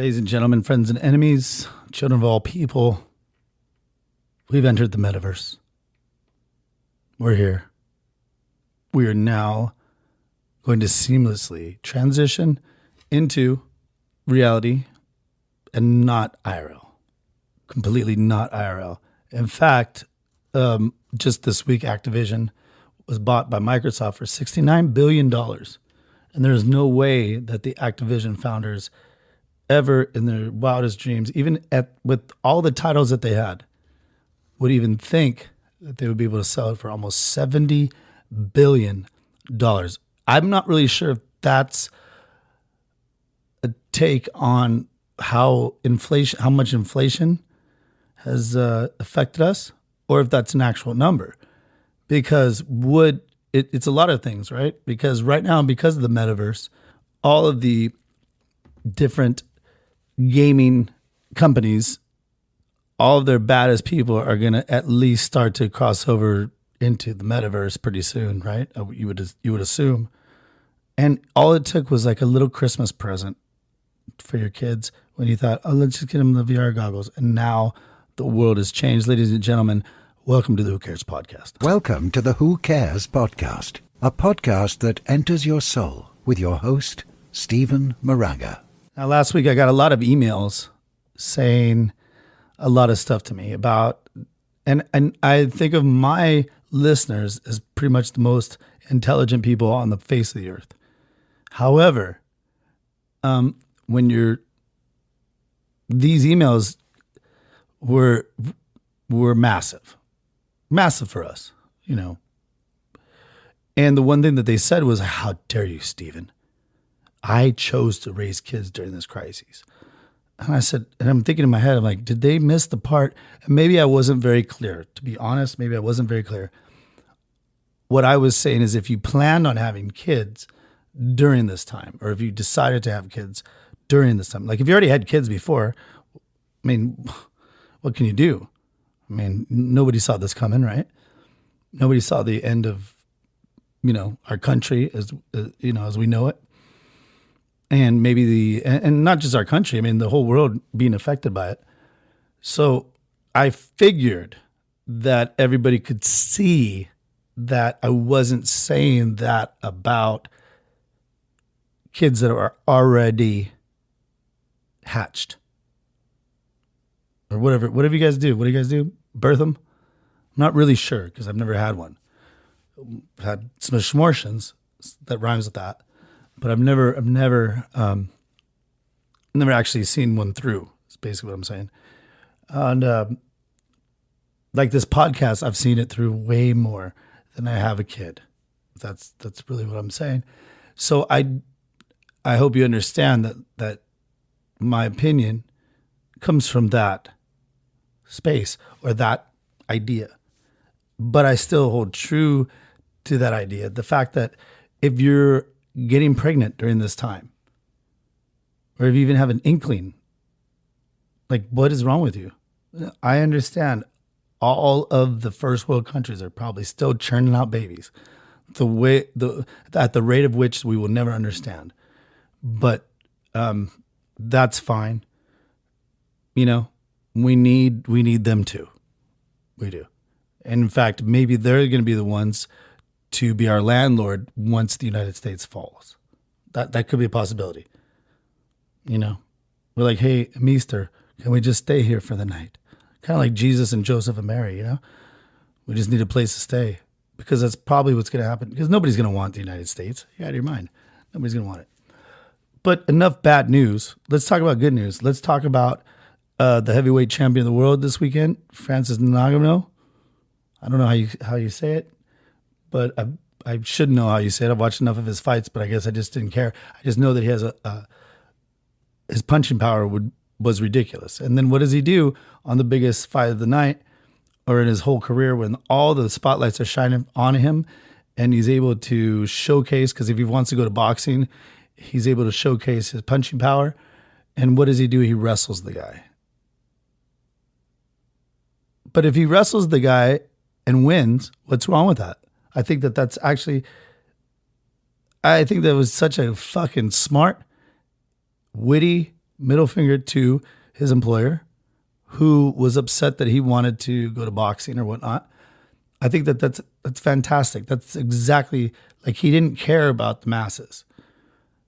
Ladies and gentlemen, friends and enemies, children of all people, we've entered the metaverse. We're here. We are now going to seamlessly transition into reality and not IRL. Completely not IRL. In fact, just this week, Activision was bought by Microsoft for $69 billion. And there is no way that the Activision founders ever in their wildest dreams, even with all the titles that they had, would even think that they would be able to sell it for almost $70 billion. I'm not really sure if that's a take on how much inflation has affected us, or if that's an actual number. Because it's a lot of things, right? Because right now, because of the metaverse, all of the different gaming companies, all of their baddest people are going to at least start to cross over into the metaverse pretty soon, right? You would assume. And all it took was like a little Christmas present for your kids when you thought, oh, let's just get them the VR goggles. And now the world has changed. Ladies and gentlemen, welcome to the Who Cares Podcast. Welcome to the Who Cares Podcast, a podcast that enters your soul with your host, Stephen Moraga. Now, last week I got a lot of emails saying a lot of stuff to me about, and I think of my listeners as pretty much the most intelligent people on the face of the earth. However, these emails were massive for us, you know. And the one thing that they said was, how dare you, Stephen? I chose to raise kids during this crisis. And I said, and I'm thinking in my head, I'm like, did they miss the part? And maybe I wasn't very clear. To be honest, maybe I wasn't very clear. What I was saying is if you planned on having kids during this time, or if you decided to have kids during this time, like if you already had kids before, I mean, what can you do? I mean, nobody saw this coming, right? Nobody saw the end of, our country as we know it. And maybe and not just our country, I mean, the whole world being affected by it. So I figured that everybody could see that I wasn't saying that about kids that are already hatched. Or whatever you guys do. What do you guys do? Birth them? I'm not really sure because I've never had one. I've had some schmortions that rhymes with that. But I've never actually seen one through. That's basically what I'm saying. And like this podcast, I've seen it through way more than I have a kid. That's really what I'm saying. So I hope you understand that my opinion comes from that space or that idea. But I still hold true to that idea. The fact that if you're getting pregnant during this time, or if you even have an inkling, like, what is wrong with you? I understand all of the first world countries are probably still churning out babies at the rate of which we will never understand. But that's fine. We need them too. We do. And in fact, maybe they're going to be the ones to be our landlord once the United States falls. That could be a possibility. We're like, hey, Meester, can we just stay here for the night? Kind of like Jesus and Joseph and Mary, We just need a place to stay because that's probably what's going to happen because nobody's going to want the United States. You're out of your mind. Nobody's going to want it. But enough bad news. Let's talk about good news. Let's talk about the heavyweight champion of the world this weekend, Francis Ngannou. I don't know how you say it, but I should know how you say it. I've watched enough of his fights, but I guess I just didn't care. I just know that he has his punching power was ridiculous. And then what does he do on the biggest fight of the night or in his whole career when all the spotlights are shining on him and he's able to showcase, because if he wants to go to boxing, he's able to showcase his punching power. And what does he do? He wrestles the guy. But if he wrestles the guy and wins, what's wrong with that? I think that was such a fucking smart, witty middle finger to his employer, who was upset that he wanted to go to boxing or whatnot. I think that's fantastic. That's exactly like he didn't care about the masses.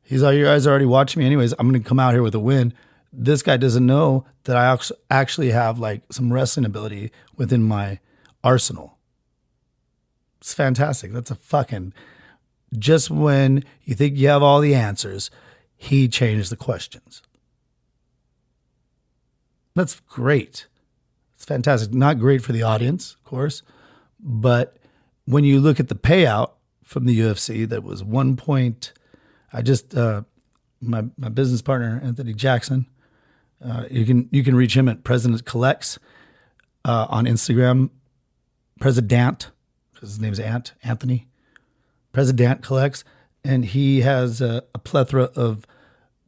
He's like, you guys are already watching me anyways. I'm going to come out here with a win. This guy doesn't know that I actually have like some wrestling ability within my arsenal. It's fantastic. That's a fucking, just when you think you have all the answers, he changed the questions. That's great. It's fantastic. Not great for the audience, of course, but when you look at the payout from the UFC, that was my business partner, Anthony Jackson, you can reach him at President Collects on Instagram, President, because his name's Anthony. President Collects, and he has a plethora of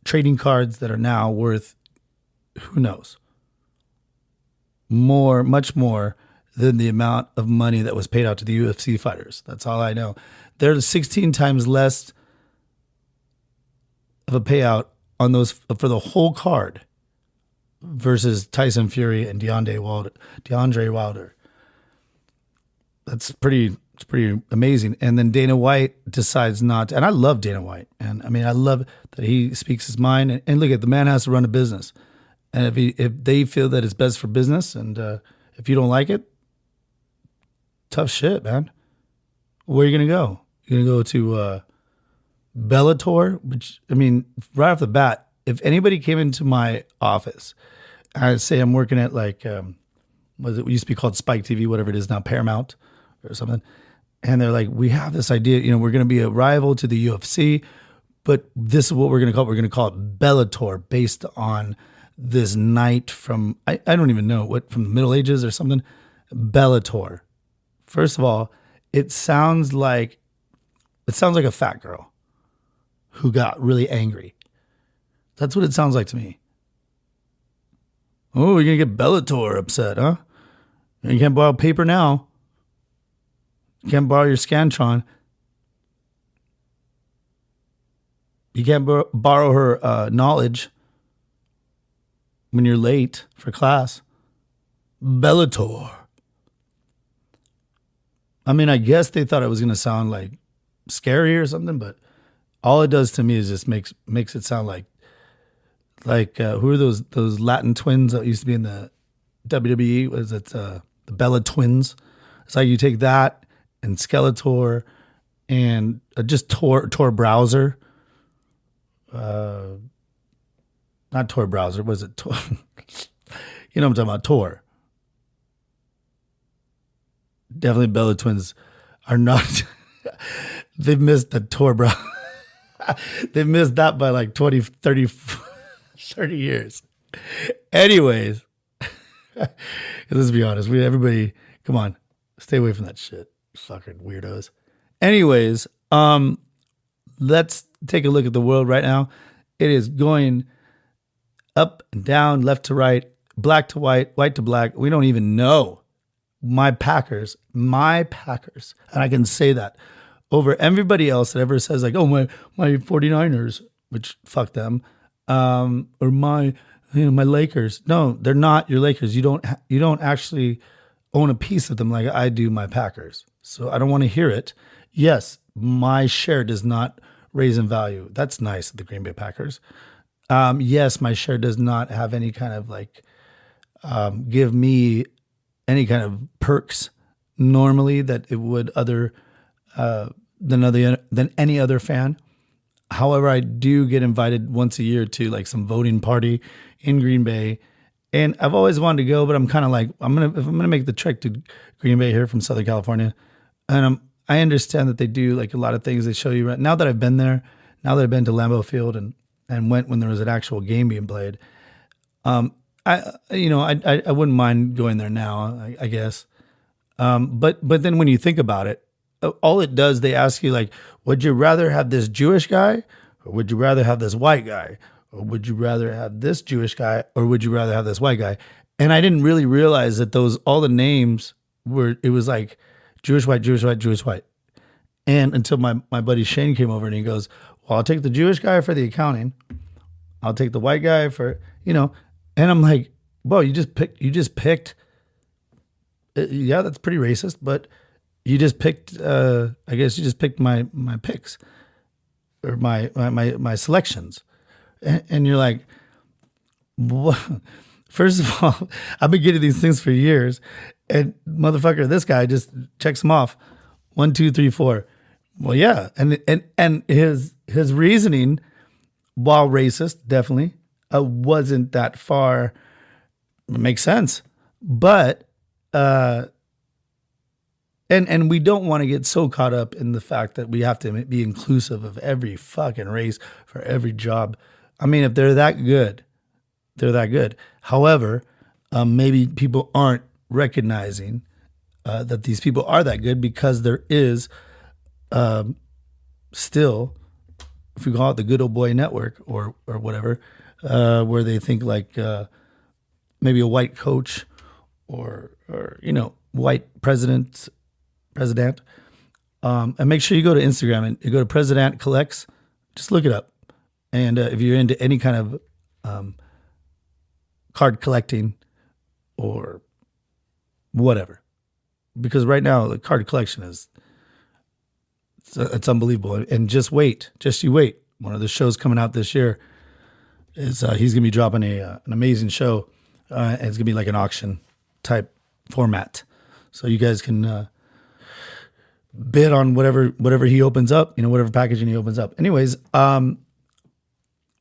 trading cards that are now worth, who knows, much more than the amount of money that was paid out to the UFC fighters. That's all I know. There's 16 times less of a payout on those for the whole card versus Tyson Fury and DeAndre Wilder. It's pretty amazing. And then Dana White decides not to, and I love Dana White. And I mean, I love that he speaks his mind. And look, the man has to run a business. And if they feel that it's best for business, and if you don't like it, tough shit, man. Where are you going to go? You're going to go to Bellator, which, I mean, right off the bat, if anybody came into my office, I'd say I'm working at like, what used to be called Spike TV, whatever it is now, Paramount or something. And they're like, we have this idea, we're going to be a rival to the UFC, but this is what we're going to call it. We're going to call it Bellator, based on this knight from, I don't even know, what, from the Middle Ages or something. Bellator. First of all, it sounds like a fat girl who got really angry. That's what it sounds like to me. Oh, you're going to get Bellator upset, huh? You can't borrow paper now. You can't borrow your Scantron. You can't borrow her knowledge when you're late for class. Bellator. I mean, I guess they thought it was going to sound like scary or something, but all it does to me is just makes it sound like who are those Latin twins that used to be in the WWE? Was it the Bella Twins? It's like you take that and Skeletor and just Tor Browser. Not Tor Browser. Was it Tor? You know what I'm talking about, Tor. Definitely Bella Twins are not. They've missed the Tor Browser. They've missed that by like 20, 30 years. Anyways, let's be honest. Everybody, come on, stay away from that shit. Fucking weirdos. Anyways, let's take a look at the world right now. It is going up and down, left to right, black to white, white to black. We don't even know. My Packers, and I can say that over everybody else that ever says like, oh, my 49ers, which fuck them, or my Lakers. No, they're not your Lakers. You don't actually own a piece of them like I do my Packers. So I don't want to hear it. Yes, my share does not raise in value. That's nice of the Green Bay Packers. Yes, my share does not have any kind of like give me any kind of perks normally that it would than any other fan. However, I do get invited once a year to like some voting party in Green Bay, and I've always wanted to go, but I'm kind of like, if I'm gonna make the trek to Green Bay here from Southern California, and I understand that they do like a lot of things. They show you right now that I've been there, now that I've been to Lambeau Field and went when there was an actual game being played. I wouldn't mind going there now, I guess. But then when you think about it, all it does, they ask you like, would you rather have this Jewish guy, or would you rather have this white guy, or would you rather have this Jewish guy, or would you rather have this white guy? And I didn't really realize that all the names it was like Jewish, white, Jewish, white, Jewish, white. And until my buddy Shane came over and he goes, well, I'll take the Jewish guy for the accounting. I'll take the white guy for, and I'm like, whoa, you just picked, yeah, that's pretty racist, but you just picked, I guess you just picked my picks or my selections. And you're like, what? First of all, I've been getting these things for years, and motherfucker, this guy just checks them off. 1, 2, 3, 4. Well, yeah, and his reasoning, while racist, definitely wasn't that far. It makes sense, but and we don't want to get so caught up in the fact that we have to be inclusive of every fucking race for every job. I mean, if they're that good, they're that good. However, maybe people aren't recognizing that these people are that good because there is still, if we call it the good old boy network or whatever, where they think like maybe a white coach or white president. And make sure you go to Instagram and you go to President Collects. Just look it up. And if you're into any kind of card collecting or whatever, because right now the card collection it's unbelievable. And just you wait. One of the shows coming out this year is he's gonna be dropping an amazing show, and it's gonna be like an auction type format, so you guys can bid on whatever he opens up, whatever packaging he opens up. Anyways,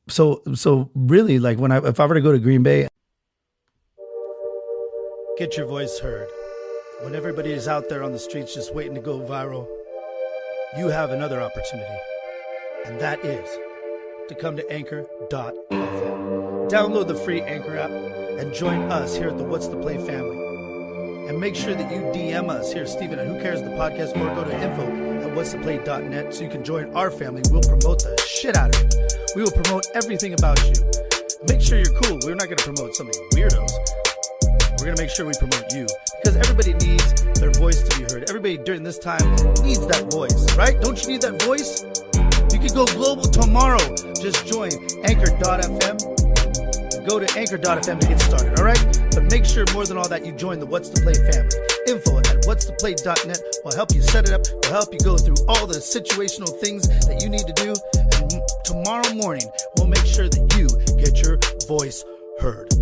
so really, like if I were to go to Green Bay, get your voice heard. When everybody is out there on the streets just waiting to go viral, you have another opportunity, and that is to come to anchor.fm. Download the free Anchor app and join us here at the What's the Play family. And make sure that you DM us here, Steven, at Who Cares the Podcast, or go to info@whatstheplay.net so you can join our family. We'll promote the shit out of you. We will promote everything about you. Make sure you're cool. We're not going to promote some of you weirdos. We're going to make sure we promote you, because everybody needs their voice to be heard. Everybody during this time needs that voice, right? Don't you need that voice? You can go global tomorrow. Just join anchor.fm. Go to anchor.fm to get started, all right? But make sure more than all that you join the What's the Play family. Info@whatstheplay.net will help you set it up, will help you go through all the situational things that you need to do. And tomorrow morning, we'll make sure that you get your voice heard.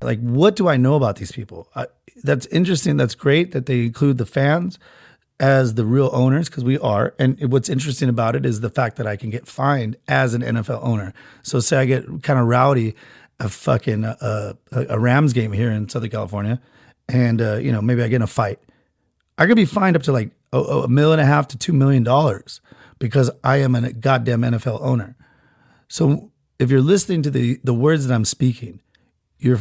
Like, what do I know about these people? That's interesting. That's great that they include the fans as the real owners, because we are. And what's interesting about it is the fact that I can get fined as an NFL owner. So say I get kind of rowdy a fucking a Rams game here in Southern California, and maybe I get in a fight. I could be fined up to like $1.5 million to $2 million because I am a goddamn NFL owner. So if you're listening to the words that I'm speaking, you're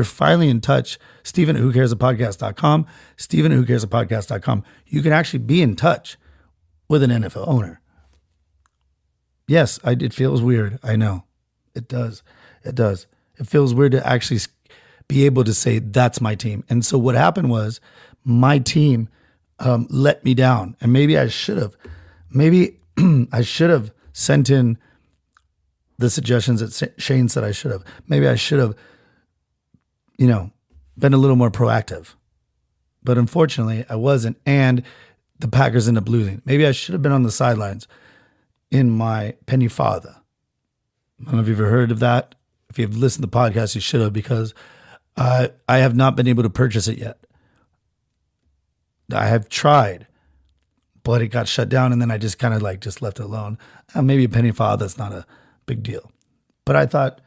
finally in touch. Steven at whocaresapodcast.com. Steven at whocaresapodcast.com. You can actually be in touch with an NFL owner. Yes, it feels weird. I know. It does. It does. It feels weird to actually be able to say, that's my team. And so what happened was my team let me down. And maybe I should have. Maybe I should have sent in the suggestions that Shane said I should have. Maybe I should have been a little more proactive. But unfortunately, I wasn't. And the Packers ended up losing. Maybe I should have been on the sidelines in my penny father. I don't know if you've ever heard of that. If you've listened to the podcast, you should have, because I have not been able to purchase it yet. I have tried, but it got shut down, and then I just kind of just left it alone. Maybe a penny father, that's not a big deal. But I thought,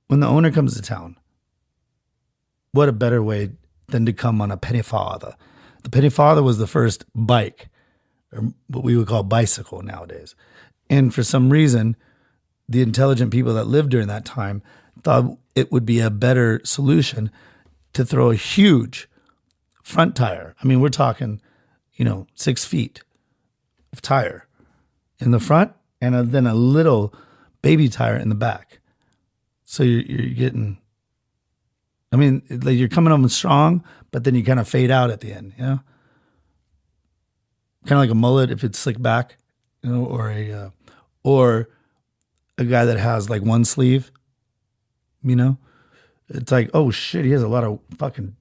when the owner comes to town, what a better way than to come on a penny father. The penny father was the first bike, or what we would call bicycle nowadays. And for some reason, the intelligent people that lived during that time thought it would be a better solution to throw a huge front tire. I mean, we're talking, 6 feet of tire in the front, and then a little baby tire in the back. So you're getting, you're coming on strong, but then you kind of fade out at the end, Kind of like a mullet if it's slicked back. or a guy that has like one sleeve, it's like, oh shit, he has a lot of fucking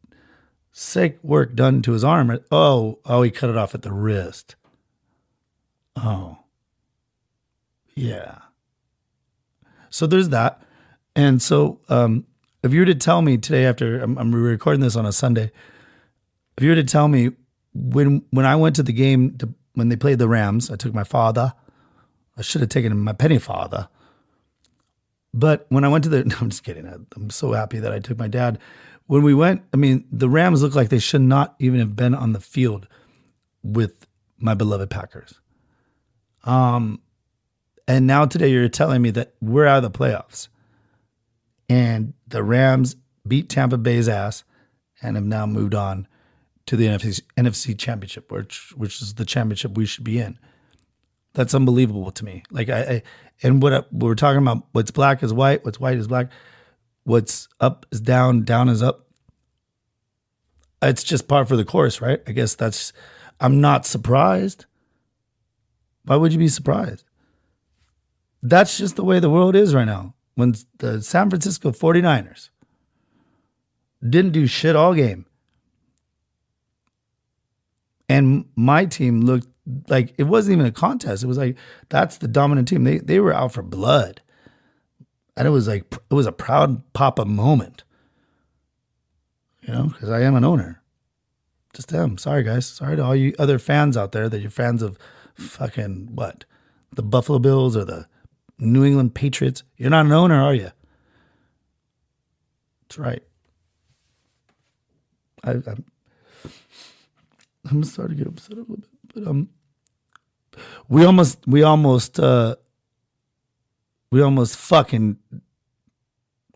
sick work done to his arm. Oh, he cut it off at the wrist. Oh, yeah. So there's that. And so, if you were to tell me today, after I'm recording this on a Sunday, if you were to tell me when I went to the game when they played the Rams, I took my father. I should have taken my penny father. But when I went to no, I'm just kidding. I'm so happy that I took my dad. When we went, the Rams looked like they should not even have been on the field with my beloved Packers. And now today you're telling me that we're out of the playoffs. And the Rams beat Tampa Bay's ass and have now moved on to the NFC Championship, which is the championship we should be in. That's unbelievable to me. Like and what we're talking about, what's black is white, what's white is black, what's up is down, down is up. It's just par for the course, right? I guess I'm not surprised. Why would you be surprised? That's just the way the world is right now. When the San Francisco 49ers didn't do shit all game, and my team looked like it wasn't even a contest. It was like, that's the dominant team. They were out for blood. And it was a proud papa moment. Because I am an owner. Just them. Sorry, guys. Sorry to all you other fans out there that you're fans of fucking what? The Buffalo Bills or the New England Patriots. You're not an owner, are you? That's right. I'm starting to get upset a little bit, but we almost fucking,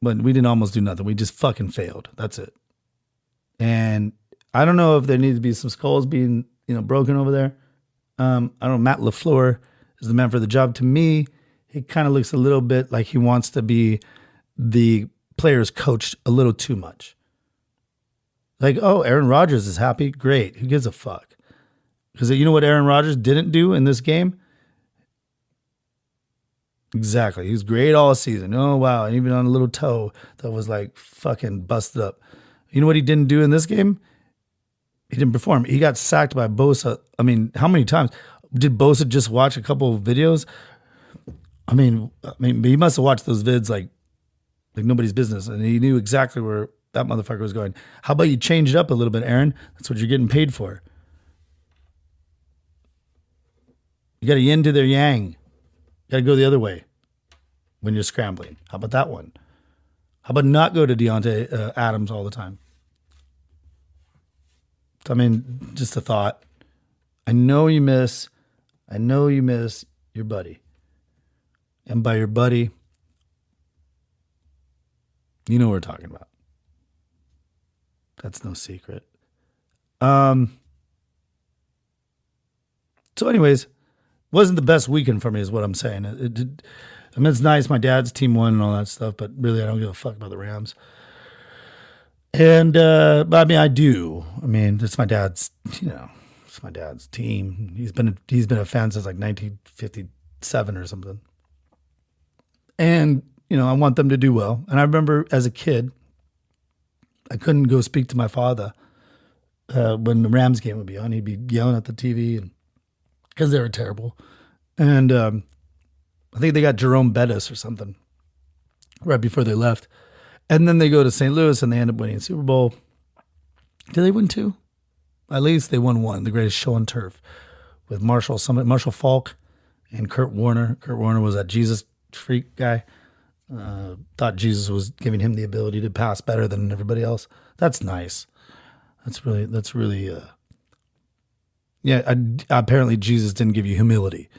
but we didn't almost do nothing. We just fucking failed. That's it. And I don't know if there needs to be some skulls being broken over there. I don't know. Matt LaFleur is the man for the job. To me, he kind of looks a little bit like he wants to be the players' coach a little too much. Like, oh, Aaron Rodgers is happy. Great. Who gives a fuck? Because you know what Aaron Rodgers didn't do in this game? Exactly. He was great all season. Oh, wow. And even on a little toe that was like fucking busted up. You know what he didn't do in this game? He didn't perform. He got sacked by Bosa. How many times? Did Bosa just watch a couple of videos? He must have watched those vids like nobody's business. And he knew exactly where that motherfucker was going. How about you change it up a little bit, Aaron? That's what you're getting paid for. You got a yin to their yang. You got to go the other way when you're scrambling. How about that one? How about not go to Deontay Adams all the time? Just a thought. I know you miss your buddy. And by your buddy, you know what we're talking about. That's no secret. So anyways, wasn't the best weekend for me is what I'm saying. It's nice. My dad's team won and all that stuff, but really I don't give a fuck about the Rams. And, but I do. It's my dad's, it's my dad's team. He's been a fan since like 1957 or something. And, I want them to do well. And I remember as a kid, I couldn't go speak to my father when the Rams game would be on. He'd be yelling at the TV because they were terrible. And I think they got Jerome Bettis or something right before they left. And then they go to St. Louis and they end up winning the Super Bowl. Did they win two? At least they won one, the greatest show on turf, with Marshall Falk and Kurt Warner. Kurt Warner was that Jesus freak guy. Thought Jesus was giving him the ability to pass better than everybody else. That's nice. That's really. Apparently Jesus didn't give you humility,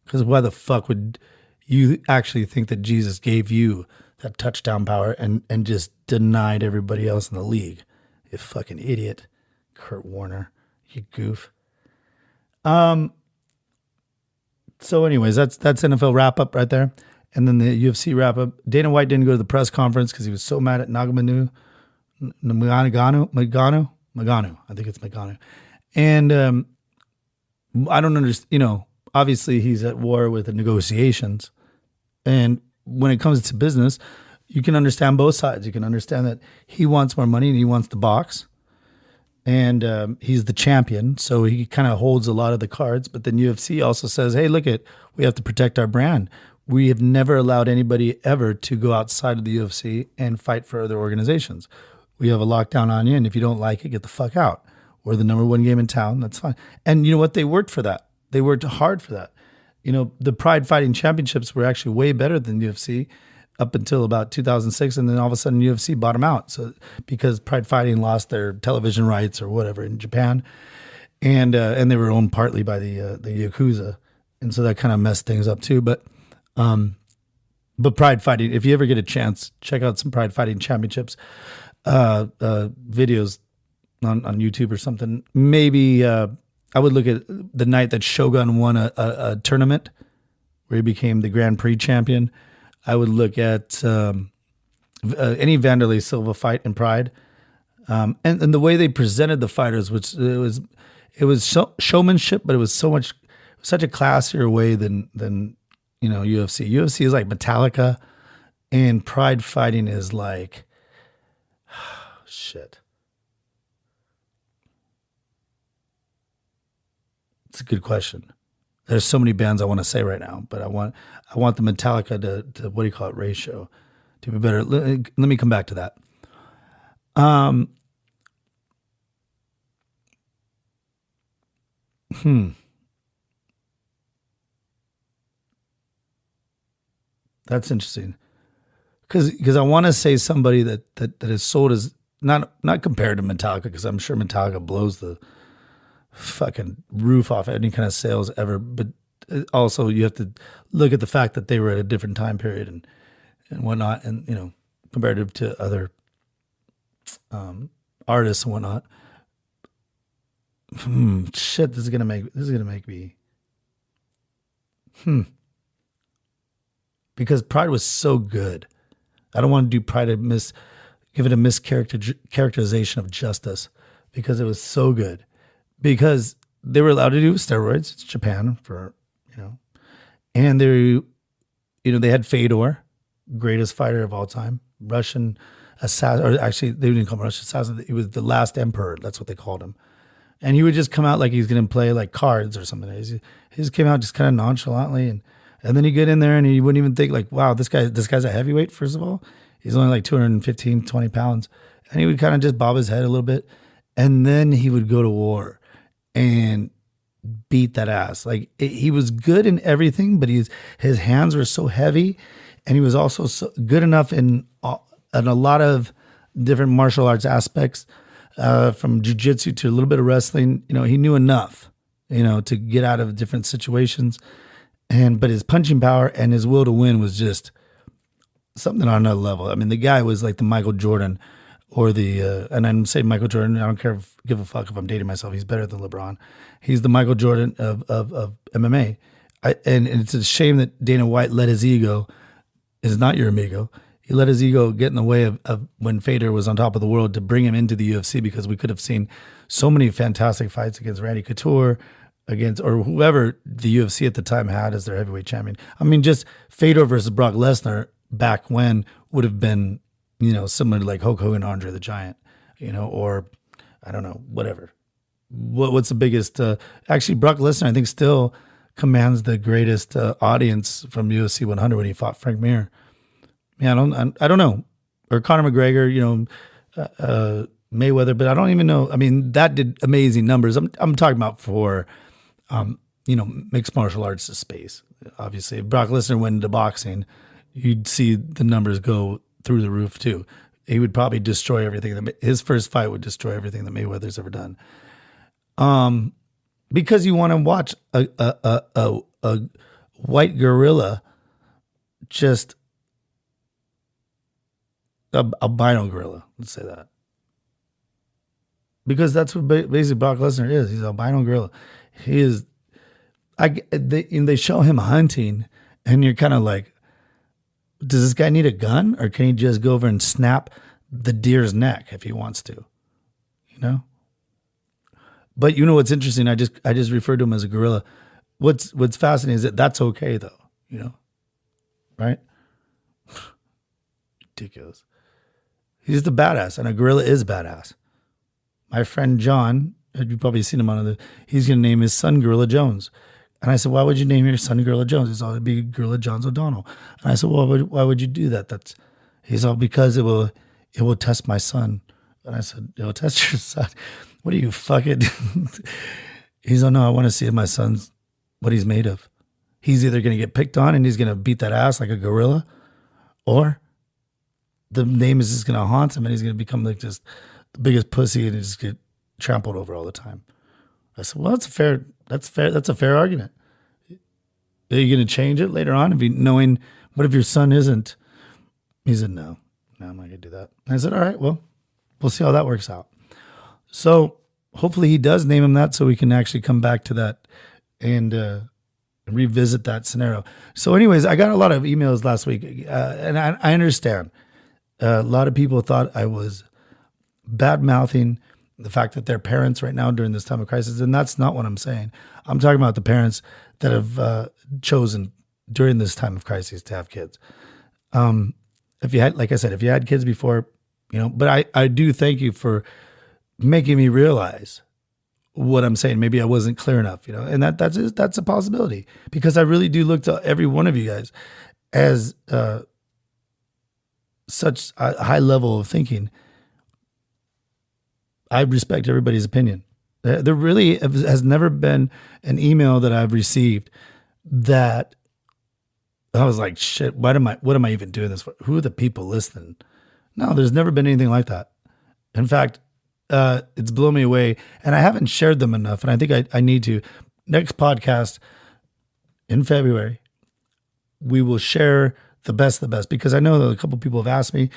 because why the fuck would you actually think that Jesus gave you that touchdown power and just denied everybody else in the league? You fucking idiot, Kurt Warner, you goof. So anyways, that's NFL wrap up right there. And then the UFC wrap up. Dana White didn't go to the press conference because he was so mad at Maganu. I think it's Maganu. And I don't understand, obviously he's at war with the negotiations. And when it comes to business, you can understand both sides. You can understand that he wants more money and he wants the box. And he's the champion, so he kind of holds a lot of the cards. But then UFC also says, hey, look we have to protect our brand. We have never allowed anybody ever to go outside of the UFC and fight for other organizations. We have a lockdown on you, and if you don't like it, get the fuck out. We're the number one game in town. That's fine. And you know what? They worked for that. They worked hard for that. You know, the Pride Fighting Championships were actually way better than UFC up until about 2006, and then all of a sudden UFC bought them out. So because Pride Fighting lost their television rights or whatever in Japan, and they were owned partly by the Yakuza, and so that kind of messed things up too. But Pride Fighting, if you ever get a chance, check out some Pride Fighting Championships videos on YouTube or something. Maybe I would look at the night that Shogun won a tournament where he became the Grand Prix champion. I would look at any Vanderlei Silva fight in Pride, and the way they presented the fighters, which it was showmanship, but it was such a classier way than UFC. UFC is like Metallica, and Pride Fighting is like shit. It's a good question. There's so many bands I want to say right now, but I want the Metallica to what do you call it, ratio to be better. Let me come back to that. That's interesting. Because I want to say somebody that is sold as not compared to Metallica, because I'm sure Metallica blows the fucking roof off any kind of sales ever, but also you have to look at the fact that they were at a different time period and whatnot, and comparative to other artists and whatnot. Shit, this is gonna make me because Pride was so good. I don't want to do Pride give it a mischaracterization of justice, because it was so good. Because they were allowed to do steroids. It's Japan and they had Fedor, greatest fighter of all time, Russian assassin, or actually they didn't call him Russian assassin. He was the last emperor. That's what they called him. And he would just come out like he's going to play like cards or something. He just came out just kind of nonchalantly, and then he'd get in there and he wouldn't even think like, wow, this guy's a heavyweight. First of all, he's only like 215, 20 pounds. And he would kind of just bob his head a little bit. And then he would go to war and beat that ass. Like he was good in everything, but his hands were so heavy, and he was also so good enough in a lot of different martial arts aspects, from jiu-jitsu to a little bit of wrestling. He knew enough, to get out of different situations, but his punching power and his will to win was just something on another level. I mean, the guy was like the Michael Jordan. Or and I'm saying Michael Jordan, I don't give a fuck if I'm dating myself. He's better than LeBron. He's the Michael Jordan of MMA. And it's a shame that Dana White let his ego, is not your amigo. He let his ego get in the way of when Fedor was on top of the world to bring him into the UFC, because we could have seen so many fantastic fights against Randy Couture, or whoever the UFC at the time had as their heavyweight champion. I mean, just Fedor versus Brock Lesnar back when would have been, similar to like Hulk Hogan, Andre the Giant, or I don't know, whatever. What's the biggest? Actually, Brock Lesnar, I think, still commands the greatest audience from UFC 100 when he fought Frank Mir. Yeah, I don't know, or Conor McGregor, Mayweather, but I don't even know. I mean, that did amazing numbers. I'm talking about for, mixed martial arts space. Obviously, if Brock Lesnar went into boxing, you'd see the numbers go through the roof too. He would probably destroy everything. His first fight would destroy everything that Mayweather's ever done. Because you want to watch a white gorilla, just albino gorilla. Let's say that, because that's what basically Brock Lesnar is. He's an albino gorilla. He is. They show him hunting, and you're kind of like, does this guy need a gun, or can he just go over and snap the deer's neck if he wants to? But what's interesting? I just referred to him as a gorilla. what's fascinating is that that's okay though, right? Ridiculous. He's the badass, and a gorilla is badass. My friend John, you've probably seen him he's going to name his son Gorilla Jones. And I said, why would you name your son Gorilla Jones? He's all, it'd be Gorilla Jones O'Donnell. And I said, well, why would you do that? He's all, because it will test my son. And I said, it'll test your son. What are you fucking? He's all, no, I want to see my son's, what he's made of. He's either going to get picked on and he's going to beat that ass like a gorilla, or the name is just going to haunt him and he's going to become like just the biggest pussy and just get trampled over all the time. I said, well, that's fair. That's a fair argument. Are you going to change it later on? Knowing, what if your son isn't? He said, no, I'm not going to do that. And I said, all right, well, we'll see how that works out. So hopefully he does name him that so we can actually come back to that and revisit that scenario. So anyways, I got a lot of emails last week and I understand. A lot of people thought I was bad-mouthing the fact that they're parents right now during this time of crisis, and that's not what I'm saying. I'm talking about the parents that have chosen during this time of crisis to have kids. If you had, like I said, if you had kids before, but I do thank you for making me realize what I'm saying. Maybe I wasn't clear enough, and that's a possibility, because I really do look to every one of you guys as such a high level of thinking. I respect everybody's opinion. There really has never been an email that I've received that I was like, shit, what am I even doing this for? Who are the people listening? No, there's never been anything like that. In fact, it's blown me away, and I haven't shared them enough, and I think I need to. Next podcast in February, we will share the best, because I know that a couple people have asked me.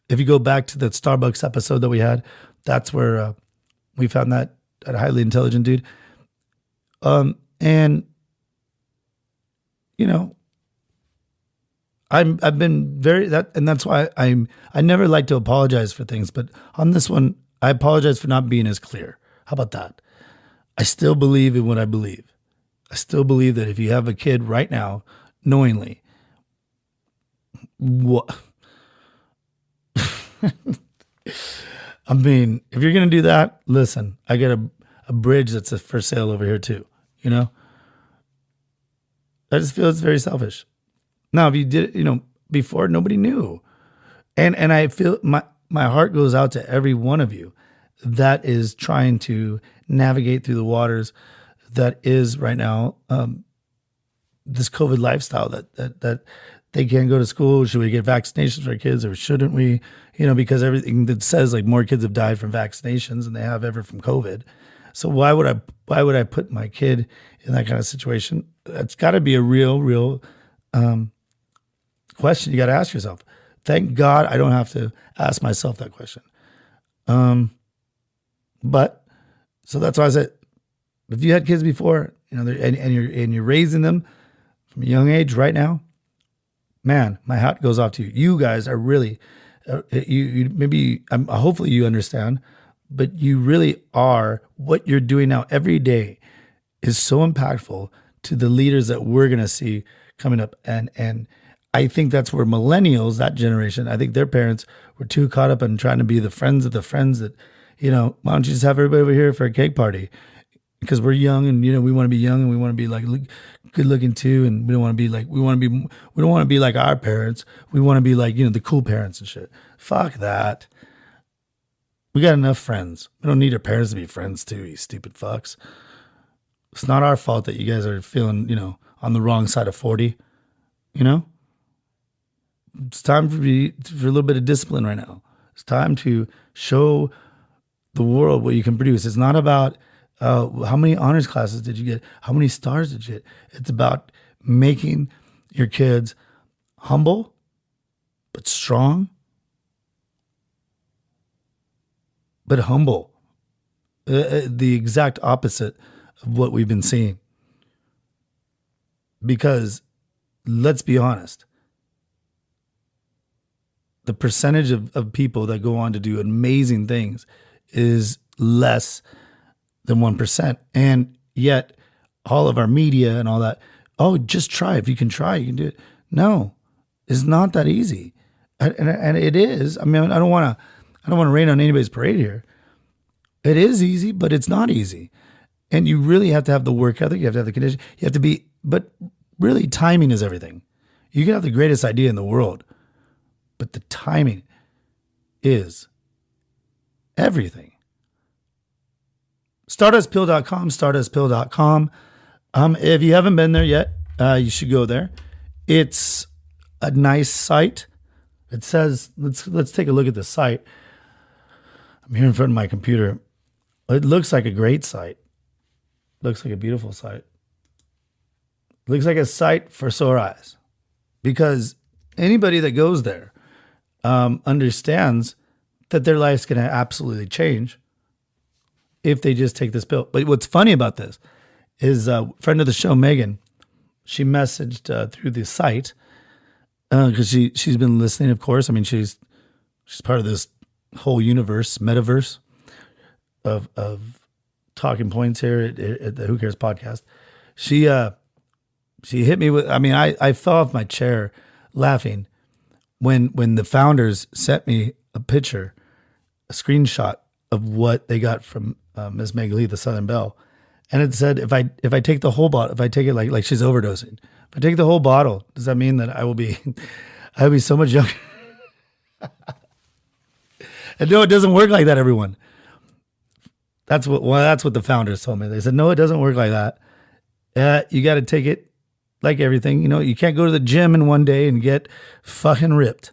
If you go back to the Starbucks episode that we had, that's where we found that highly intelligent dude. And I've been and that's why I never like to apologize for things, but on this one, I apologize for not being as clear. How about that? I still believe in what I believe. I still believe that if you have a kid right now, knowingly, what? I mean, if you're going to do that, listen, I got a bridge that's for sale over here too, I just feel it's very selfish. Now, if you did it, before, nobody knew. And I feel my heart goes out to every one of you that is trying to navigate through the waters that is right now this COVID lifestyle that they can't go to school. Should we get vaccinations for our kids or shouldn't we? Because everything that says like more kids have died from vaccinations than they have ever from COVID. So why would I put my kid in that kind of situation? It's got to be a real question you got to ask yourself. Thank God I don't have to ask myself that question. But so that's why I said, if you had kids before, and you're raising them from a young age right now, man, my hat goes off to you. You guys are really, hopefully you understand, but you really are, what you're doing now every day is so impactful to the leaders that we're going to see coming up. And I think that's where millennials, that generation, I think their parents were too caught up in trying to be the friends of the friends that, why don't you just have everybody over here for a cake party? Because we're young and, we want to be young and we want to be like good looking too. And we don't want to be like our parents. We want to be like, the cool parents and shit. Fuck that. We got enough friends. We don't need our parents to be friends too, you stupid fucks. It's not our fault that you guys are feeling, on the wrong side of 40, It's time for a little bit of discipline right now. It's time to show the world what you can produce. It's not about how many honors classes did you get? How many stars did you get? It's about making your kids humble, but strong, but humble. The exact opposite of what we've been seeing. Because let's be honest, the percentage of people that go on to do amazing things is less than 1%. And yet all of our media and all that. Oh, just try. If you can try, you can do it. No, it's not that easy. And it is. I mean, I don't want to rain on anybody's parade here. It is easy, but it's not easy. And you really have to have the work ethic. You have to have the condition. You have to be, but really timing is everything. You can have the greatest idea in the world, but the timing is everything. StardustPill.com, StardustPill.com. If you haven't been there yet, you should go there. It's a nice site. It says, let's take a look at the site. I'm here in front of my computer. It looks like a great site. Looks like a beautiful site. Looks like a site for sore eyes, because anybody that goes there understands that their life's going to absolutely change if they just take this pill. But what's funny about this is a friend of the show, Megan, she messaged through the site because she's been listening, of course. I mean, she's part of this whole universe, metaverse of talking points here at the Who Cares podcast. She hit me with, I mean, I fell off my chair laughing when the founders sent me a picture, a screenshot of what they got from Miss Meg Lee, the Southern Belle. And it said, if I take the whole bottle, if I take it like she's overdosing, if I take the whole bottle, does that mean that I will be so much younger? And no, it doesn't work like that, everyone. That's what the founders told me. They said, no, it doesn't work like that. You got to take it like everything. You know, you can't go to the gym in one day and get fucking ripped.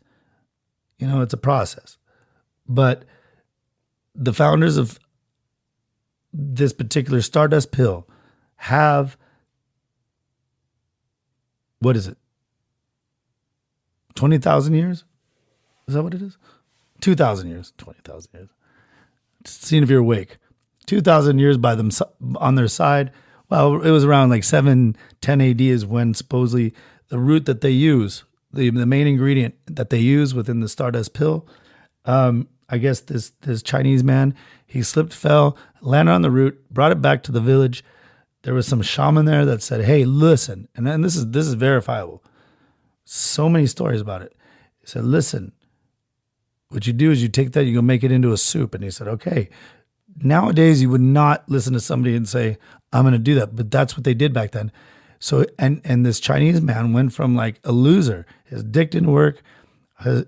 You know, it's a process. But the founders of this particular Stardust pill have, what is it? 20,000 years? Is that what it is? 2,000 years, 20,000 years. Just seeing if you're awake. 2,000 years by them on their side. Well, it was around like 710 AD is when supposedly the root that they use, the main ingredient that they use within the Stardust pill, I guess this Chinese man, he slipped, fell, landed on the root, brought it back to the village. There was some shaman there that said, hey, listen. And then this is verifiable. So many stories about it. He said, listen, what you do is you take that, you go make it into a soup. And he said, okay. Nowadays, you would not listen to somebody and say, I'm going to do that. But that's what they did back then. So, and this Chinese man went from like a loser. His dick didn't work.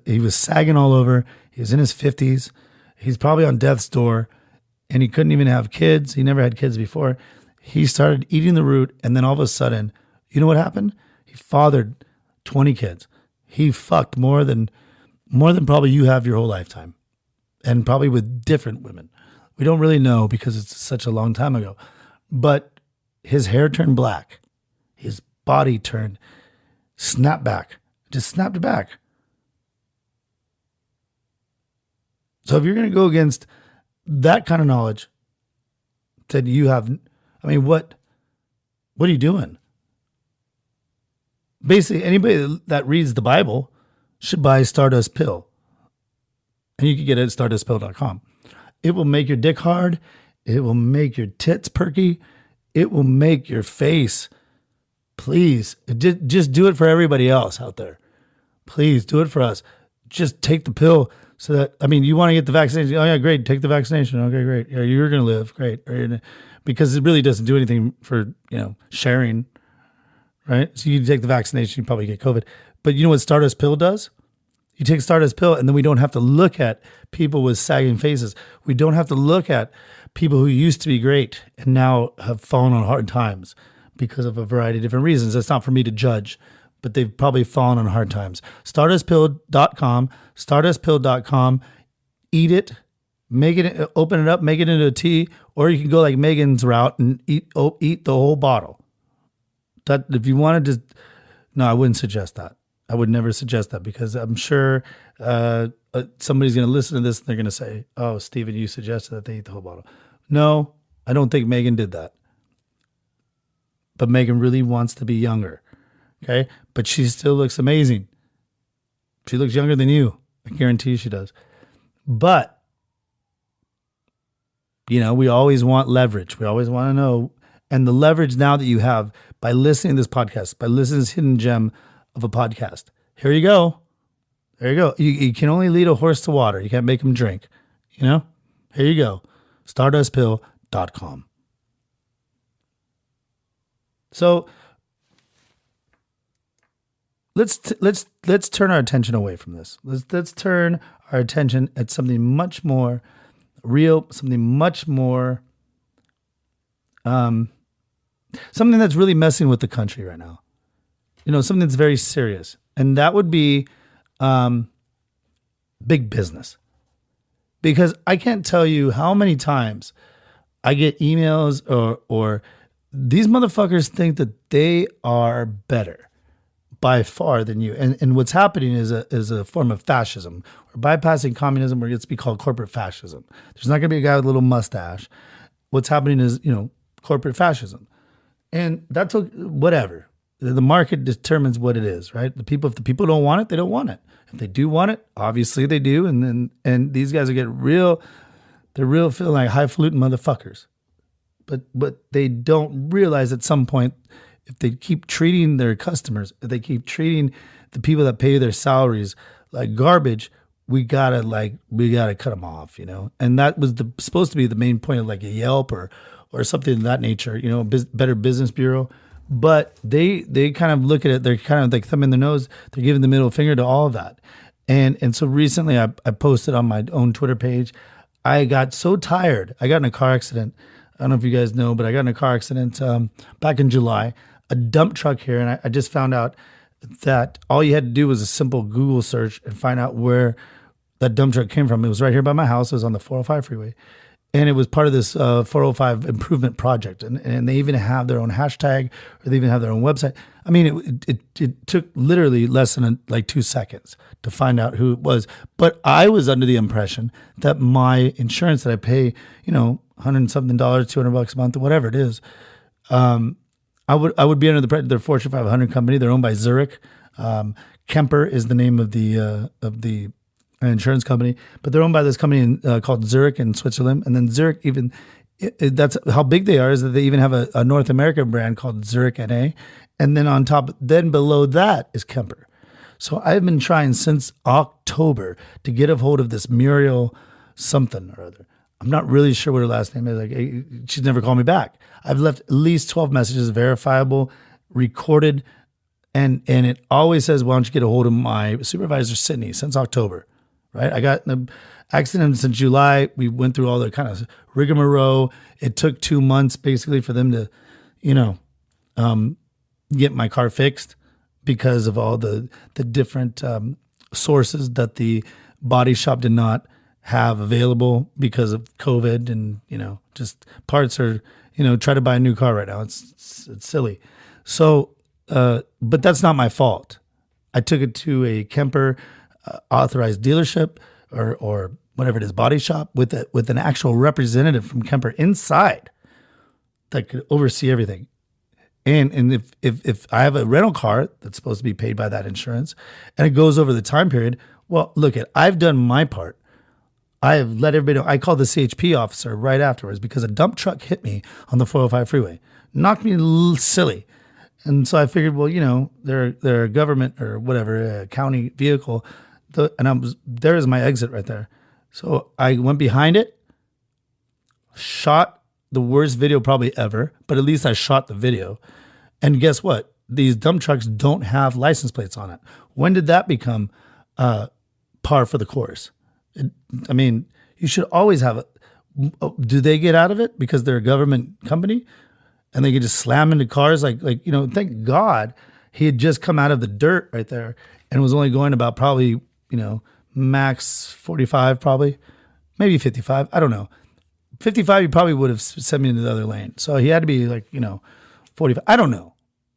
He was sagging all over. He was in his 50s. He's probably on death's door. And he couldn't even have kids. He never had kids before. He started eating the root. And then all of a sudden, you know what happened? He fathered 20 kids. He fucked more than probably you have your whole lifetime. And probably with different women. We don't really know because it's such a long time ago. But his hair turned black. His body turned, snapped back. Just snapped back. So if you're going to go against that kind of knowledge that you have, I mean, what are you doing? Basically, anybody that reads the Bible should buy Stardust Pill. And you can get it at StardustPill.com. It will make your dick hard. It will make your tits perky. It will make your face. Please, just do it for everybody else out there. Please do it for us. Just take the pill so that, I mean, you want to get the vaccination. Oh, yeah, great. Take the vaccination. Okay, great. Yeah, you're going to live. Great. Because it really doesn't do anything for, sharing, right? So you take the vaccination, you probably get COVID. But you know what Stardust Pill does? You take Stardust Pill, and then we don't have to look at people with sagging faces. We don't have to look at people who used to be great and now have fallen on hard times because of a variety of different reasons. That's not for me to judge, but they've probably fallen on hard times. StardustPill.com, StardustPill.com. Eat it, open it up, make it into a tea, or you can go like Megan's route and eat the whole bottle. That if you wanted to, no, I wouldn't suggest that. I would never suggest that because I'm sure somebody's going to listen to this and they're going to say, oh, Stephen, you suggested that they eat the whole bottle. No, I don't think Megan did that. But Megan really wants to be younger. Okay? But she still looks amazing. She looks younger than you. I guarantee you she does. But, we always want leverage. We always want to know and the leverage now that you have by listening to this podcast, by listening to this hidden gem of a podcast. Here you go. There you go. You can only lead a horse to water. You can't make him drink. Here you go. StardustPill.com. So let's turn our attention away from this. Let's turn our attention at something much more real, something much more something that's really messing with the country right now. Something that's very serious. And that would be big business. Because I can't tell you how many times I get emails or these motherfuckers think that they are better by far than you. And what's happening is a form of fascism. We're bypassing communism, where it's be called corporate fascism. There's not going to be a guy with a little mustache. What's happening is, corporate fascism. And that's whatever. The market determines what it is, right? If the people don't want it, they don't want it. If they do want it, obviously they do. And these guys are they're real feeling like highfalutin motherfuckers. But they don't realize at some point, if they keep treating their customers, if they keep treating the people that pay their salaries like garbage, we gotta cut them off, And that was supposed to be the main point of like a Yelp or something of that nature, Better Business Bureau. But they kind of look at it, they're kind of like thumb in the nose, they're giving the middle finger to all of that. And so recently I posted on my own Twitter page, I got so tired. I got in a car accident. I don't know if you guys know, but I got in a car accident back in July, a dump truck here. And I just found out that all you had to do was a simple Google search and find out where that dump truck came from. It was right here by my house. It was on the 405 freeway. And it was part of this 405 improvement project. And they even have their own hashtag, or they even have their own website. I mean, it took literally less than 2 seconds to find out who it was. But I was under the impression that my insurance that I pay, $100 and something, $200 a month, or whatever it is, I would be under the Fortune 500 company. They're owned by Zurich. Kemper is the name of the insurance company, but they're owned by this company called Zurich in Switzerland. And then Zurich that's how big they are, is that they even have a North American brand called Zurich NA. And then below that is Kemper. So I've been trying since October to get a hold of this Muriel something or other. I'm not really sure what her last name is. She's never called me back. I've left at least 12 messages, verifiable, recorded, and it always says, why don't you get a hold of my supervisor, Sydney, since October. Right, I got in the accident since July. We went through all the kind of rigmarole. It took 2 months basically for them to, get my car fixed because of all the different sources that the body shop did not have available because of COVID, and just parts are try to buy a new car right now. It's silly. So, but that's not my fault. I took it to a Kemper authorized dealership or whatever it is, body shop with an actual representative from Kemper inside that could oversee everything. And if I have a rental car that's supposed to be paid by that insurance and it goes over the time period, well, I've done my part. I have let everybody know. I called the CHP officer right afterwards because a dump truck hit me on the 405 freeway, knocked me a little silly. And so I figured, well, they're a government or whatever, a county vehicle. And there's my exit right there. So I went behind it, shot the worst video probably ever, but at least I shot the video. And guess what? These dump trucks don't have license plates on it. When did that become par for the course? You should always have it. Do they get out of it because they're a government company and they can just slam into cars? Thank God he had just come out of the dirt right there and was only going about probably, max 45, probably, maybe 55. I don't know. 55, he probably would have sent me into the other lane. So he had to be 45. I don't know.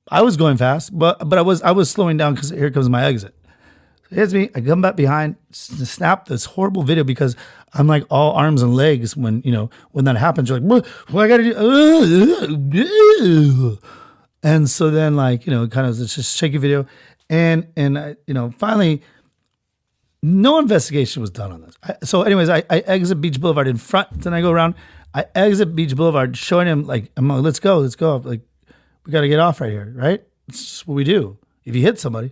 I was going fast, but I was slowing down because here comes my exit. So here's me. I come back behind, snap this horrible video because I'm like all arms and legs when that happens. You're like, what I got to do? And so then kind of it's just shaky video. And finally, no investigation was done on this. So anyways, I exit Beach Boulevard in front. Then I go around. I exit Beach Boulevard, showing him like, I'm like, let's go. Like, we got to get off right here, right? It's what we do. If you hit somebody,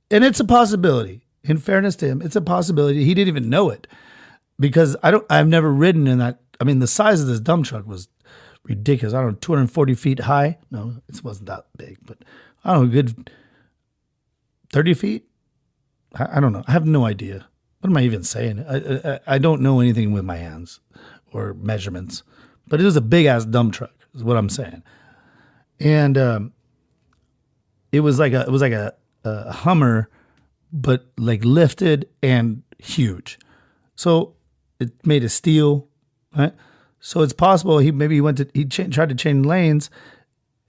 and it's a possibility. In fairness to him, it's a possibility. He didn't even know it because I've never ridden in that. I mean, the size of this dump truck was ridiculous. I don't know, 240 feet high. No, it wasn't that big, but I don't know, a good 30 feet. I don't know. I have no idea. What am I even saying? I don't know anything with my hands or measurements, but it was a big ass dump truck is what I'm saying. And it was like a Hummer, but like lifted and huge. So it made of steel, right? So it's possible he tried to change lanes,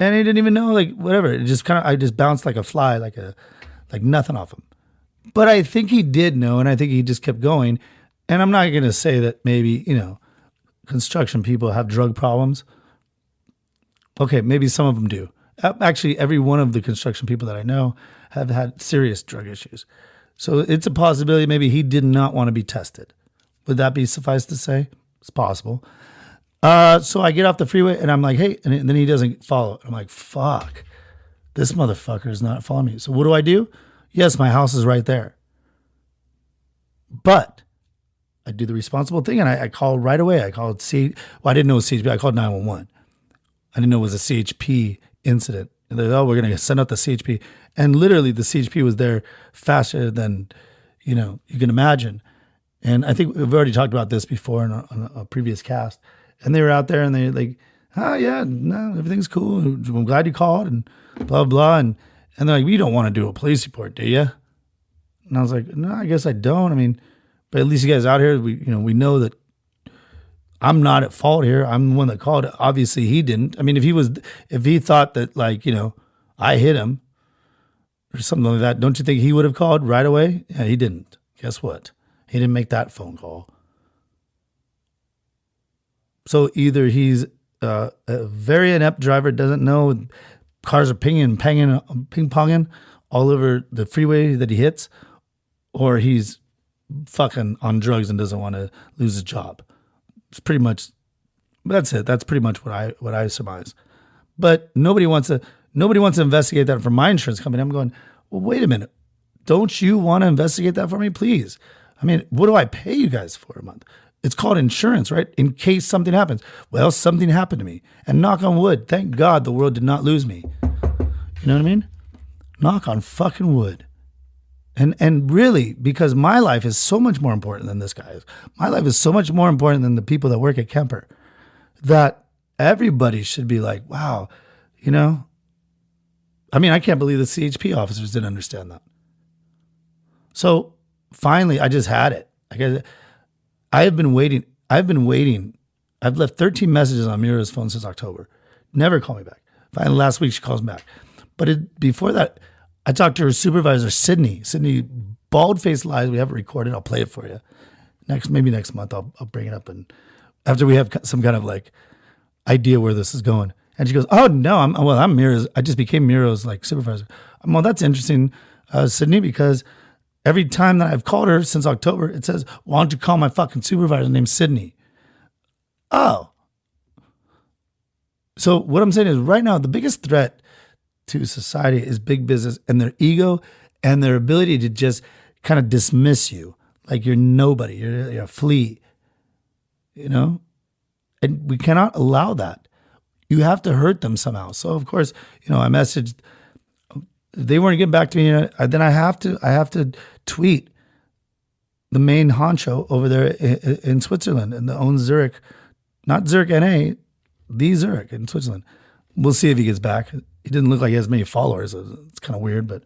and he didn't even know, like, whatever. It just I just bounced like a fly, like nothing off him. But I think he did know, and I think he just kept going. And I'm not going to say that maybe, construction people have drug problems. Okay, maybe some of them do. Actually, every one of the construction people that I know have had serious drug issues. So it's a possibility maybe he did not want to be tested. Would that be suffice to say? It's possible. So I get off the freeway and I'm like, hey, and then he doesn't follow. I'm like, fuck, this motherfucker is not following me. So what do? Yes, my house is right there. But I do the responsible thing and I called right away. I called I didn't know it was CHP. I called 911. I didn't know it was a CHP incident. And they're we're going to send out the CHP. And literally the CHP was there faster than, you can imagine. And I think we've already talked about this before on a previous cast. And they were out there and they're like, oh yeah, no, everything's cool. I'm glad you called and blah, blah. And they're like, you don't want to do a police report, do you? And I was like, no, I guess I don't. I mean, but at least you guys out here, we know that I'm not at fault here. I'm the one that called it. Obviously he didn't. I mean, if he thought that, like, I hit him or something like that, don't you think he would have called right away? Yeah, he didn't. Guess what? He didn't make that phone call. So either he's a very inept driver, doesn't know cars are ping-ponging all over the freeway that he hits, or he's fucking on drugs and doesn't want to lose his job. It's pretty much, that's it. That's pretty much what I surmise. But nobody wants to investigate that for my insurance company. I'm going, well, wait a minute. Don't you want to investigate that for me, please? I mean, what do I pay you guys for a month? It's called insurance, right? In case something happens. Well, something happened to me. And knock on wood, thank God the world did not lose me. You know what I mean? Knock on fucking wood. And really, because my life is so much more important than this guy's. My life is so much more important than the people that work at Kemper, that everybody should be like, wow, I mean, I can't believe the CHP officers didn't understand that. So finally, I just had it. I've been waiting. I've left 13 messages on Mira's phone since October. Never called me back. Finally, last week she calls me back. But before that, I talked to her supervisor, Sydney. Sydney, bald-faced lies. We have it recorded. I'll play it for you. Maybe next month, I'll bring it up. And after we have some kind of like idea where this is going. And she goes, oh, no, I'm Mira's. I just became Mira's like supervisor. Well, that's interesting, Sydney, because every time that I've called her since October, it says, why don't you call my fucking supervisor named Sydney? Oh. So what I'm saying is right now, the biggest threat to society is big business and their ego and their ability to just kind of dismiss you like you're nobody, you're a flea, And we cannot allow that. You have to hurt them somehow. So of course, I messaged, they weren't getting back to me. Then I have to tweet the main honcho over there in Switzerland and the own Zurich, not Zurich NA, the Zurich in Switzerland. We'll see if he gets back. He didn't look like he has many followers. It's kind of weird, but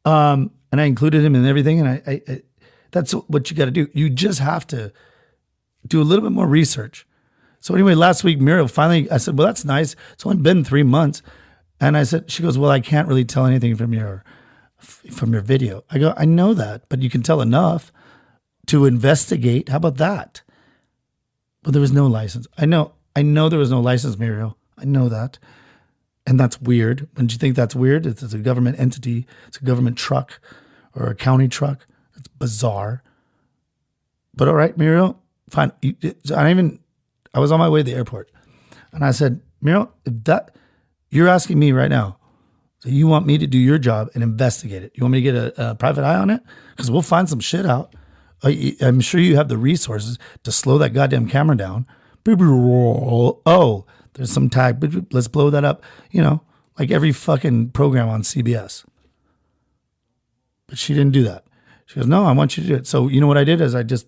and I included him in everything. And I that's what you got to do. You just have to do a little bit more research. So anyway, last week, Mira finally, I said, well, that's nice. It's only been 3 months. And I said, she goes, well, I can't really tell anything from your video. I go, I know that, but you can tell enough to investigate. How about that? But there was no license. I know there was no license, Muriel. I know that. And that's weird. Wouldn't you think that's weird? It's a government entity. It's a government truck or a county truck. It's bizarre. But all right, Muriel, fine. I was on my way to the airport. And I said, Muriel, you're asking me right now, so you want me to do your job and investigate it. You want me to get a private eye on it? Because we'll find some shit out. I'm sure you have the resources to slow that goddamn camera down. Oh, there's some tag. Let's blow that up. Like every fucking program on CBS. But she didn't do that. She goes, no, I want you to do it. So you know what I did is I just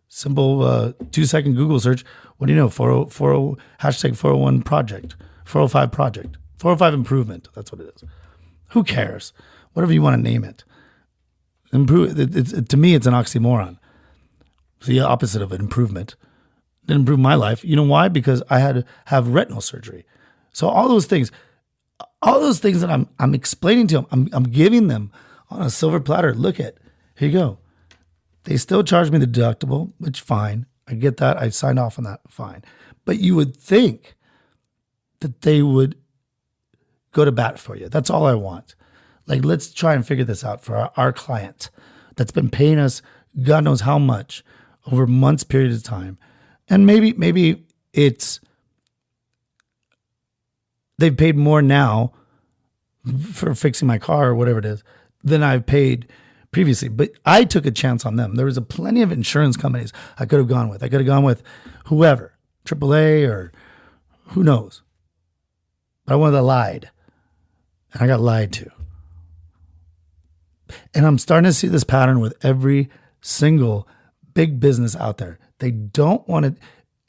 simple 2-second Google search. What do you know? Hashtag 401 project, 405 project, 405 improvement. That's what it is. Who cares? Whatever you want to name it. To me, it's an oxymoron. It's the opposite of an improvement. It didn't improve my life. You know why? Because I had to have retinal surgery. So all those things that I'm explaining to them, I'm giving them on a silver platter. Look at, here you go. They still charge me the deductible, which fine. I get that. I signed off on that. Fine. But you would think that they would go to bat for you. That's all I want. Like, let's try and figure this out for our client that's been paying us God knows how much over months period of time. And maybe it's they've paid more now for fixing my car or whatever it is than I've paid previously. But I took a chance on them. There was plenty of insurance companies I could have gone with. I could have gone with whoever, AAA or who knows. But I wanted to lied. And I got lied to. And I'm starting to see this pattern with every single big business out there. They don't want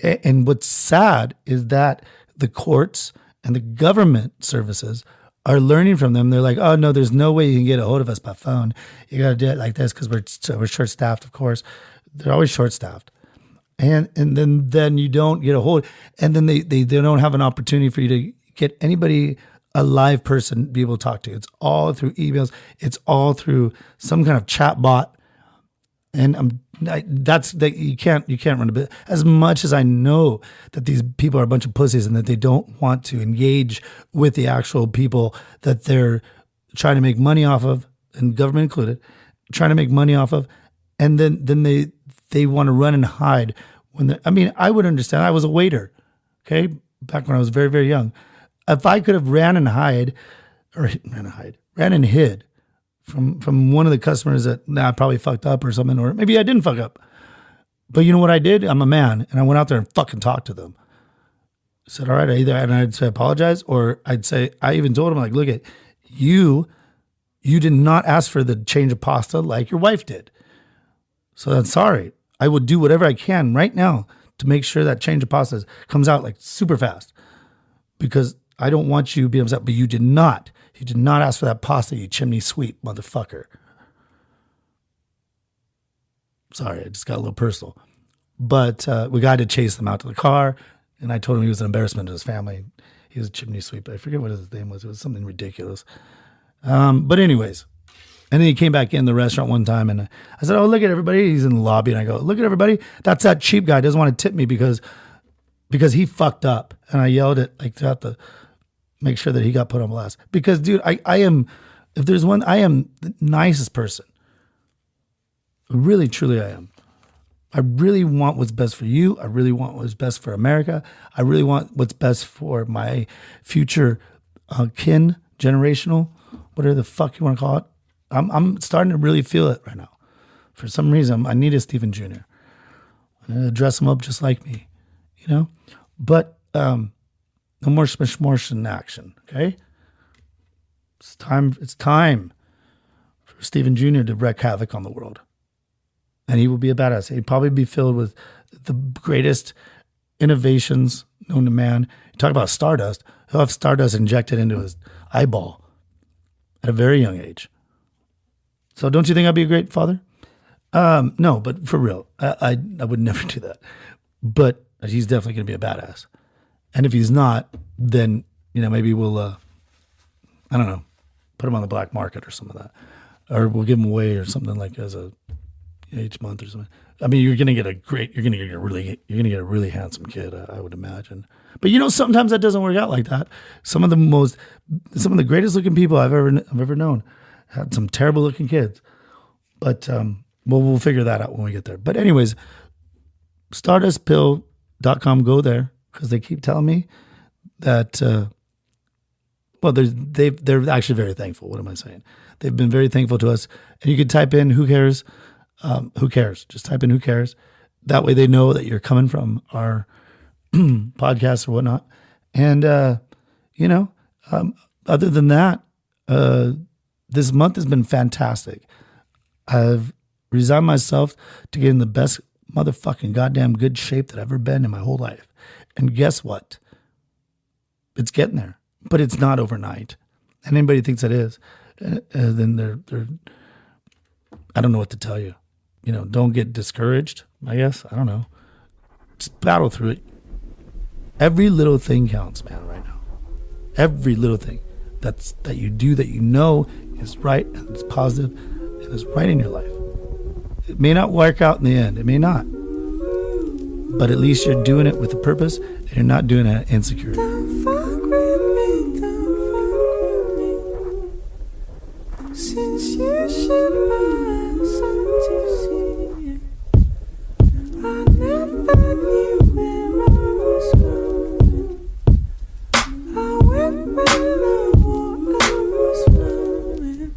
to. And what's sad is that the courts and the government services are learning from them. They're like, oh, no, there's no way you can get a hold of us by phone. You got to do it like this because we're short-staffed, of course. They're always short-staffed. And then you don't get a hold. And then they don't have an opportunity for you to get anybody, a live person, be able to talk to. It's all through emails. It's all through some kind of chat bot. And you can't run a bit. As much as I know that these people are a bunch of pussies and that they don't want to engage with the actual people that they're trying to make money off of, and government included, trying to make money off of, and then they want to run and hide. I would understand. I was a waiter, okay, back when I was very, very young. If I could have ran and hid from one of the customers that I probably fucked up or something, or maybe I didn't fuck up. But you know what I did? I'm a man, and I went out there and fucking talked to them. I said, all right, and I'd say apologize, or I'd say, I even told them, like, look at you did not ask for the change of pasta like your wife did. So I'm sorry. I will do whatever I can right now to make sure that change of pasta comes out like super fast, because I don't want you to be upset, but you did not ask for that pasta, you chimney sweep motherfucker. Sorry, I just got a little personal. But we got to chase them out to the car, and I told him he was an embarrassment to his family. He was a chimney sweep. I forget what his name was. It was something ridiculous. But anyways, and then he came back in the restaurant one time, and I said, oh, look at everybody. He's in the lobby, and I go, look at everybody. That's that cheap guy. Doesn't want to tip me because he fucked up. And I yelled it like throughout make sure that he got put on blast. Because, dude, I am the nicest person. Really, truly I am. I really want what's best for you. I really want what's best for America. I really want what's best for my future kin, generational, whatever the fuck you want to call it. I'm starting to really feel it right now. For some reason, I need a Stephen Jr. I'm going to dress him up just like me, But no more smorsh in action, okay? It's time for Stephen Jr. to wreak havoc on the world. And he will be a badass. He'll probably be filled with the greatest innovations known to man. You talk about Stardust. He'll have Stardust injected into his eyeball at a very young age. So don't you think I'd be a great father? No, but for real, I would never do that. But he's definitely going to be a badass. And if he's not, then, maybe we'll, I don't know, put him on the black market or something like that. Or we'll give him away or something like as each month or something. I mean, you're going to get a really handsome kid, I would imagine. But sometimes that doesn't work out like that. Some of the greatest looking people I've ever known had some terrible looking kids. But we'll figure that out when we get there. But anyways, Stardust pill .com, go there, because they keep telling me that, they're actually very thankful. What am I saying? They've been very thankful to us. And you could type in who cares, who cares. Just type in who cares. That way they know that you're coming from our podcast or whatnot. And, other than that, this month has been fantastic. I've resigned myself to get in the best motherfucking goddamn good shape that I've ever been in my whole life. And guess what? It's getting there, but it's not overnight. And anybody thinks it is, then they're I don't know what to tell you. Don't get discouraged, I guess. I don't know. Just battle through it. Every little thing counts, man, right now. Every little thing that you do that is right and it's positive and is right in your life. It may not work out in the end. It may not. But at least you're doing it with a purpose and you're not doing it out of insecurity. Don't fuck with me. Since you should buy something to see, I never knew where I was going. I went where the water was flowing.